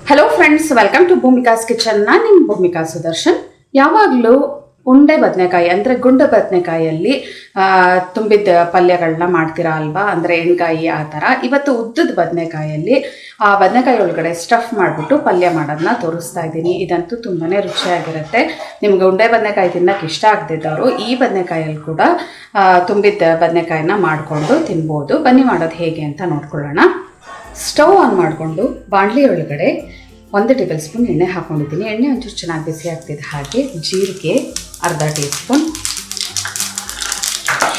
Hello friends, welcome to Bhoomika's kitchen. ನಾನು ನಿಮ್ಮ ಭೂಮಿಕಾ ಸುದರ್ಶನ್. ಯಾವಾಗಲೂ ಉಂಡೆ ಬದನೆಕಾಯಿ ಅಂದರೆ ಗುಂಡು ಬದನೆಕಾಯಲ್ಲಿ ತುಂಬಿದ ಪಲ್ಯಗಳನ್ನ ಮಾಡ್ತೀರಾ ಅಲ್ವಾ, ಅಂದರೆ ಎಣ್ಗಾಯಿ ಆ ಥರ. ಇವತ್ತು ಉದ್ದದ ಬದನೆಕಾಯಲ್ಲಿ ಆ ಬದನೆಕಾಯಿ ಒಳಗಡೆ ಸ್ಟಫ್ ಮಾಡಿಬಿಟ್ಟು ಪಲ್ಯ ಮಾಡೋದನ್ನ ತೋರಿಸ್ತಾ ಇದ್ದೀನಿ. ಇದಂತೂ ತುಂಬಾ ರುಚಿಯಾಗಿರುತ್ತೆ. ನಿಮ್ಗೆ ಉಂಡೆ ಬದನೆಕಾಯಿ ತಿನ್ನೋಕೆ ಇಷ್ಟ ಆಗದಿದ್ದವರು ಈ ಬದನೆಕಾಯಲ್ಲಿ ಕೂಡ ತುಂಬಿದ ಬದನೆಕಾಯಿನ ಮಾಡಿಕೊಂಡು ತಿನ್ಬೋದು. ಬನ್ನಿ ಮಾಡೋದು ಹೇಗೆ ಅಂತ ನೋಡ್ಕೊಳ್ಳೋಣ. ಸ್ಟವ್ ಆನ್ ಮಾಡಿಕೊಂಡು ಬಾಣಲಿ ಒಳಗಡೆ 1 ಟೇಬಲ್ ಸ್ಪೂನ್ ಎಣ್ಣೆ ಹಾಕ್ಕೊಂಡಿದ್ದೀನಿ. ಎಣ್ಣೆ ಒಂಚೂರು ಚೆನ್ನಾಗಿ ಬಿಸಿ ಆಗ್ತಿದೆ. ಹಾಗೆ ಜೀರಿಗೆ ಅರ್ಧ ಟೀ ಸ್ಪೂನ್,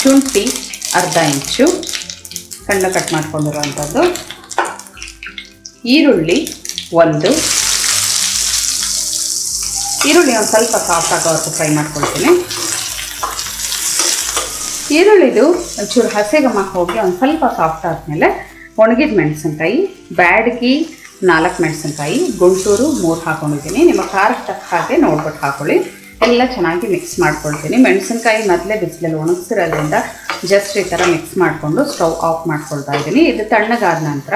ಶುಂಠಿ ಅರ್ಧ ಇಂಚು ಸಣ್ಣ ಕಟ್ ಮಾಡ್ಕೊಂಡಿರುವಂಥದ್ದು, ಈರುಳ್ಳಿ ಒಂದು ಸ್ವಲ್ಪ ಸಾಫ್ಟ್ ಆಗೋವರೆಗೂ ಫ್ರೈ ಮಾಡ್ಕೊಳ್ತೀನಿ. ಈರುಳ್ಳಿದು ಒಂಚೂರು ಹಸಿಗಮ ಹೋಗಿ ಒಂದು ಸ್ವಲ್ಪ ಸಾಫ್ಟ್ ಆದಮೇಲೆ ಒಣಗಿದ ಮೆಣಸಿನ್ಕಾಯಿ, ಬ್ಯಾಡಗಿ 4 ಮೆಣಸಿನ್ಕಾಯಿ, ಗುಂಟೂರು 3 ಹಾಕೊಂಡಿದ್ದೀನಿ. ನಿಮ್ಮ ಖಾರಕ್ಕೆ ತಕ್ಕ ಹಾಗೆ ನೋಡ್ಬಿಟ್ಟು ಹಾಕೊಳ್ಳಿ. ಎಲ್ಲ ಚೆನ್ನಾಗಿ ಮಿಕ್ಸ್ ಮಾಡ್ಕೊಳ್ತೀನಿ. ಮೆಣಸಿನ್ಕಾಯಿ ಮೊದಲೇ ಬಿಸಿಲಲ್ಲಿ ಒಣಗಿಸಿರೋದ್ರಿಂದ ಜಸ್ಟ್ ಈ ಥರ ಮಿಕ್ಸ್ ಮಾಡಿಕೊಂಡು ಸ್ಟವ್ ಆಫ್ ಮಾಡ್ಕೊಳ್ತಾ ಇದ್ದೀನಿ. ಇದು ತಣ್ಣಗಾದ ನಂತರ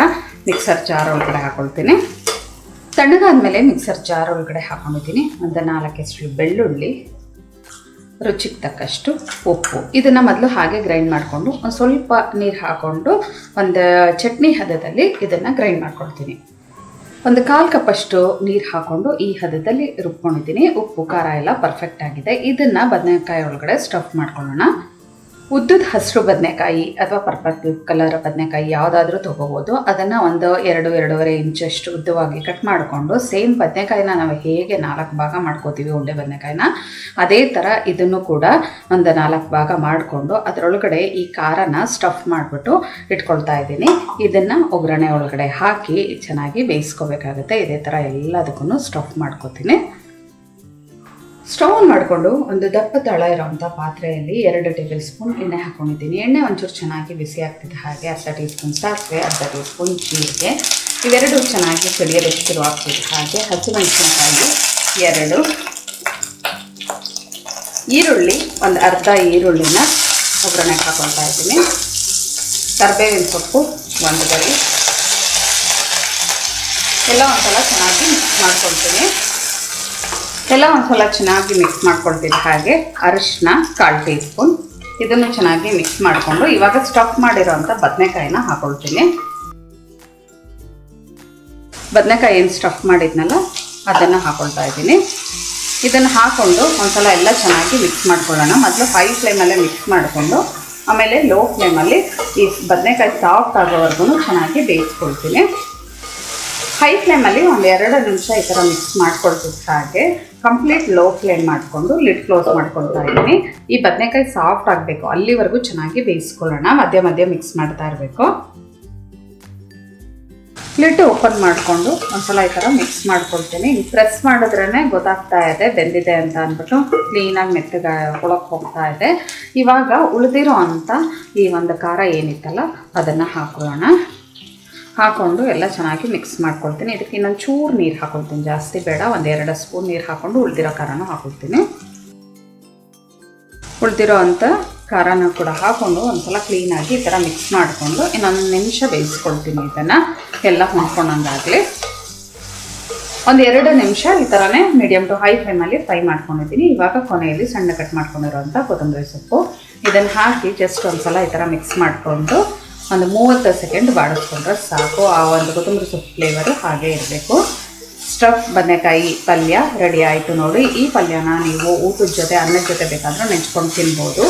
ಮಿಕ್ಸರ್ ಜಾರ್ ಒಳಗಡೆ ಹಾಕ್ಕೊಳ್ತೀನಿ. ತಣ್ಣಗಾದ್ಮೇಲೆ ಮಿಕ್ಸರ್ ಜಾರ್ ಒಳಗಡೆ ಹಾಕ್ಕೊಂಡಿದ್ದೀನಿ. ಒಂದು 4 ಎಸಳು ಬೆಳ್ಳುಳ್ಳಿ, ರುಚಿಗೆ ತಕ್ಕಷ್ಟು ಉಪ್ಪು. ಇದನ್ನು ಮೊದಲು ಹಾಗೆ ಗ್ರೈಂಡ್ ಮಾಡಿಕೊಂಡು ಒಂದು ಸ್ವಲ್ಪ ನೀರು ಹಾಕ್ಕೊಂಡು ಒಂದು ಚಟ್ನಿ ಹದದಲ್ಲಿ ಇದನ್ನು ಗ್ರೈಂಡ್ ಮಾಡ್ಕೊಳ್ತೀನಿ. ಒಂದು 1/4 ಕಪ್ಪಷ್ಟು ನೀರು ಹಾಕ್ಕೊಂಡು ಈ ಹದದಲ್ಲಿ ರುಬ್ಕೊಂಡಿದ್ದೀನಿ. ಉಪ್ಪು ಖಾರ ಎಲ್ಲ ಪರ್ಫೆಕ್ಟ್ ಆಗಿದೆ. ಇದನ್ನು ಬದನೆಕಾಯಿ ಒಳಗಡೆ ಸ್ಟಫ್ ಮಾಡ್ಕೊಳ್ಳೋಣ. ಉದ್ದದ ಹಸಿರು ಬದನೆಕಾಯಿ ಅಥವಾ ಪರ್ಪಲ್ ಕಲರ್ ಬದನೆಕಾಯಿ ಯಾವುದಾದ್ರೂ ತೊಗೋಬೋದು. ಅದನ್ನು ಒಂದು 2-2.5 ಇಂಚಷ್ಟು ಉದ್ದವಾಗಿ ಕಟ್ ಮಾಡಿಕೊಂಡು ಸೇಮ್ ಬದನೆಕಾಯಿನ ನಾವು ಹೇಗೆ 4 ಭಾಗ ಮಾಡ್ಕೋತೀವಿ ಉಂಡೆ ಬದನೆಕಾಯಿನ, ಅದೇ ಥರ ಇದನ್ನು ಕೂಡ ಒಂದು 4 ಭಾಗ ಮಾಡಿಕೊಂಡು ಅದರೊಳಗಡೆ ಈ ಖಾರನ ಸ್ಟಫ್ ಮಾಡಿಬಿಟ್ಟು ಇಟ್ಕೊಳ್ತಾ ಇದ್ದೀನಿ. ಇದನ್ನು ಒಗ್ಗರಣೆ ಒಳಗಡೆ ಹಾಕಿ ಚೆನ್ನಾಗಿ ಬೇಯಿಸ್ಕೋಬೇಕಾಗುತ್ತೆ. ಇದೇ ಥರ ಎಲ್ಲದಕ್ಕೂ ಸ್ಟಫ್ ಮಾಡ್ಕೋತೀನಿ. ಸ್ಟವ್ ಆನ್ ಮಾಡಿಕೊಂಡು ಒಂದು ದಪ್ಪ ತಳ ಇರೋವಂಥ ಪಾತ್ರೆಯಲ್ಲಿ 2 ಟೇಬಲ್ ಸ್ಪೂನ್ ಎಣ್ಣೆ ಹಾಕ್ಕೊಂಡಿದ್ದೀನಿ. ಎಣ್ಣೆ ಒಂಚೂರು ಚೆನ್ನಾಗಿ ಬಿಸಿ ಆಗ್ತಿದೆ. ಹಾಗೆ ಅರ್ಧ ಟೀ ಸ್ಪೂನ್ ಸಾಸಿವೆ, ಅರ್ಧ ಟೀ ಸ್ಪೂನ್ ಜೀರಿಗೆ, ಇವೆರಡು ಚೆನ್ನಾಗಿ ಸಿಡಿಯೋದಕ್ಕೆ ಶುರು ಆಗ್ತಿದೆ. ಹಾಗೆ ಹಸಿಮೆಣಸಿನಕಾಯಿ 2, ಈರುಳ್ಳಿ ಒಂದು ಅರ್ಧ ಈರುಳ್ಳಿನ ಒಗ್ಗರಣೆಗೆ ಹಾಕೊಳ್ತಾ ಇದ್ದೀನಿ. ಕರಿಬೇವಿನ ಸೊಪ್ಪು 1 ಗರಿ, ಎಲ್ಲ ಒಂದ್ಸಲ ಚೆನ್ನಾಗಿ ಮಿಕ್ಸ್ ಮಾಡ್ಕೊಳ್ತೀನಿ. ಚೆನ್ನಾಗಿ ಮಿಕ್ಸ್ ಮಾಡ್ಕೊಳ್ತೀನಿ. ಹಾಗೆ ಅರಿಶಿನ 1/4 ಟೀ ಸ್ಪೂನ್, ಇದನ್ನು ಚೆನ್ನಾಗಿ ಮಿಕ್ಸ್ ಮಾಡಿಕೊಂಡು ಇವಾಗ ಸ್ಟಫ್ ಮಾಡಿರೋಂಥ ಬದನೆಕಾಯಿನ ಹಾಕೊಳ್ತೀನಿ. ಬದನೆಕಾಯಿ ಏನು ಸ್ಟಫ್ ಮಾಡಿದ್ನಲ್ಲ ಅದನ್ನು ಹಾಕೊಳ್ತಾ ಇದ್ದೀನಿ. ಇದನ್ನು ಹಾಕ್ಕೊಂಡು ಒಂದ್ಸಲ ಎಲ್ಲ ಚೆನ್ನಾಗಿ ಮಿಕ್ಸ್ ಮಾಡ್ಕೊಳ್ಳೋಣ. ಮೊದಲು ಹೈ ಫ್ಲೇಮಲ್ಲೇ ಮಿಕ್ಸ್ ಮಾಡಿಕೊಂಡು ಆಮೇಲೆ ಲೋ ಫ್ಲೇಮಲ್ಲಿ ಈ ಬದನೆಕಾಯಿ ಸಾಫ್ಟ್ ಆಗೋವರೆಗೂ ಚೆನ್ನಾಗಿ ಬೇಯಿಸ್ಕೊಳ್ತೀನಿ. ಹೈ ಫ್ಲೇಮಲ್ಲಿ ಒಂದು 2 ನಿಮಿಷ ಈ ಥರ ಮಿಕ್ಸ್ ಮಾಡ್ಕೊಳ್ತಿದ್ದ ಹಾಗೆ ಕಂಪ್ಲೀಟ್ ಲೋ ಫ್ಲೇಮ್ ಮಾಡಿಕೊಂಡು ಲಿಡ್ ಕ್ಲೋಸ್ ಮಾಡ್ಕೊಳ್ತಾ ಇದ್ದೀನಿ. ಈ ಬದನೆಕಾಯಿ ಸಾಫ್ಟ್ ಆಗಬೇಕು, ಅಲ್ಲಿವರೆಗೂ ಚೆನ್ನಾಗಿ ಬೇಯಿಸ್ಕೊಳ್ಳೋಣ. ಮಧ್ಯ ಮಧ್ಯ ಮಿಕ್ಸ್ ಮಾಡ್ತಾ ಇರಬೇಕು. ಲಿಡ್ ಓಪನ್ ಮಾಡಿಕೊಂಡು ಒಂದ್ಸಲ ಈ ಥರ ಮಿಕ್ಸ್ ಮಾಡ್ಕೊಳ್ತೀನಿ. ಪ್ರೆಸ್ ಮಾಡಿದ್ರೇ ಗೊತ್ತಾಗ್ತಾ ಇದೆ ಬೆಂದಿದೆ ಅಂತ ಅಂದ್ಬಿಟ್ಟು ಕ್ಲೀನಾಗಿ ಮೆತ್ತಗೆ ಒಳಕ್ಕೆ ಹೋಗ್ತಾ ಇದೆ. ಇವಾಗ ಉಳಿದಿರೋ ಅಂಥ ಈ ಒಂದು ಖಾರ ಏನಿತ್ತಲ್ಲ ಅದನ್ನು ಹಾಕೊಳ್ಳೋಣ. ಹಾಕ್ಕೊಂಡು ಎಲ್ಲ ಚೆನ್ನಾಗಿ ಮಿಕ್ಸ್ ಮಾಡ್ಕೊಳ್ತೀನಿ. ಇದಕ್ಕೆ ಇನ್ನೊಂದು ಚೂರು ನೀರು ಹಾಕ್ಕೊಳ್ತೀನಿ, ಜಾಸ್ತಿ ಬೇಡ. 1-2 ಸ್ಪೂನ್ ನೀರು ಹಾಕ್ಕೊಂಡು ಉಳಿದಿರೋ ಖಾರನೂ ಹಾಕ್ಕೊಳ್ತೀನಿ. ಉಳಿದಿರೋ ಅಂಥ ಖಾರನ ಕೂಡ ಹಾಕ್ಕೊಂಡು ಒಂದ್ಸಲ ಕ್ಲೀನಾಗಿ ಈ ಥರ ಮಿಕ್ಸ್ ಮಾಡಿಕೊಂಡು ಇನ್ನೊಂದು ನಿಮಿಷ ಬೇಯಿಸ್ಕೊಳ್ತೀನಿ. ಇದನ್ನು ಎಲ್ಲ ಹೊಂದ್ಕೊಂಡಂಗಾಗಲಿ 1-2 ನಿಮಿಷ ಈ ಥರನೇ ಮೀಡಿಯಮ್ ಟು ಹೈ ಫ್ಲೇಮಲ್ಲಿ ಫ್ರೈ ಮಾಡ್ಕೊಂಡಿದ್ದೀನಿ. ಇವಾಗ ಕೊನೆಯಲ್ಲಿ ಸಣ್ಣ ಕಟ್ ಮಾಡ್ಕೊಂಡಿರೋಂಥ ಕೊತ್ತಂಬರಿ ಸೊಪ್ಪು ಇದನ್ನು ಹಾಕಿ ಜಸ್ಟ್ ಒಂದ್ಸಲ ಈ ಥರ ಮಿಕ್ಸ್ ಮಾಡಿಕೊಂಡು ಒಂದು 30 ಸೆಕೆಂಡ್ ಬಾಡಿಸ್ಕೊಂಡ್ರೆ ಸಾಕು. ಆ ಒಂದು ಕೊತ್ತಂಬರಿ ಸೊಪ್ಪು ಫ್ಲೇವರು ಹಾಗೇ ಇರಬೇಕು. ಸ್ಟಫ್ ಬದನೆಕಾಯಿ ಪಲ್ಯ ರೆಡಿ ಆಯಿತು ನೋಡಿ. ಈ ಪಲ್ಯನ ನೀವು ಊಟದ ಜೊತೆ ಅನ್ನದ ಜೊತೆ ಬೇಕಾದರೂ ನೆಂಚ್ಕೊಂಡು ತಿನ್ಬೋದು.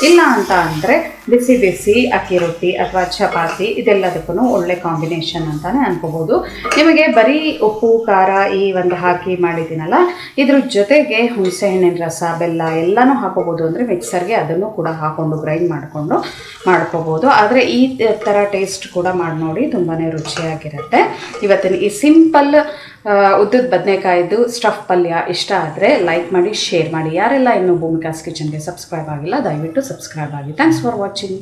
ಇಲ್ಲ ಅಂತ ಅಂದರೆ ಬಿಸಿ ಬಿಸಿ ಅಕ್ಕಿ ರೊಟ್ಟಿ ಅಥವಾ ಚಪಾತಿ ಇದೆಲ್ಲದಕ್ಕೂ ಒಳ್ಳೆ ಕಾಂಬಿನೇಷನ್ ಅಂತಲೇ ಅನ್ಕೋಬೋದು. ನಿಮಗೆ ಬರೀ ಉಪ್ಪು ಖಾರ ಈ ಒಂದು ಹಾಕಿ ಮಾಡಿದ್ದೀನಲ್ಲ, ಇದ್ರ ಜೊತೆಗೆ ಹುಣಸೆಹಣ್ಣಿನ ರಸ, ಬೆಲ್ಲ ಎಲ್ಲನೂ ಹಾಕೋಬೋದು. ಅಂದರೆ ಮಿಕ್ಸರ್ಗೆ ಅದನ್ನು ಕೂಡ ಹಾಕ್ಕೊಂಡು ಗ್ರೈಂಡ್ ಮಾಡಿಕೊಂಡು ಮಾಡ್ಕೋಬೋದು. ಆದರೆ ಈ ಥರ ಟೇಸ್ಟ್ ಕೂಡ ಮಾಡಿ ನೋಡಿ, ತುಂಬಾ ರುಚಿಯಾಗಿರುತ್ತೆ. ಇವತ್ತಿನ ಈ ಸಿಂಪಲ್ ಉದ್ದದ ಬದನೆಕಾಯ್ದು ಸ್ಟಫ್ ಪಲ್ಯ ಇಷ್ಟ ಆದರೆ ಲೈಕ್ ಮಾಡಿ, ಶೇರ್ ಮಾಡಿ. ಯಾರೆಲ್ಲ ಇನ್ನೂ ಭೂಮಿಕಾಸ್ ಕಿಚನ್ಗೆ ಸಬ್ಸ್ಕ್ರೈಬ್ ಆಗಿಲ್ಲ ದಯವಿಟ್ಟು ಸಬ್ಸ್ಕ್ರೈಬ್ ಆಗಿ. Thanks for watching.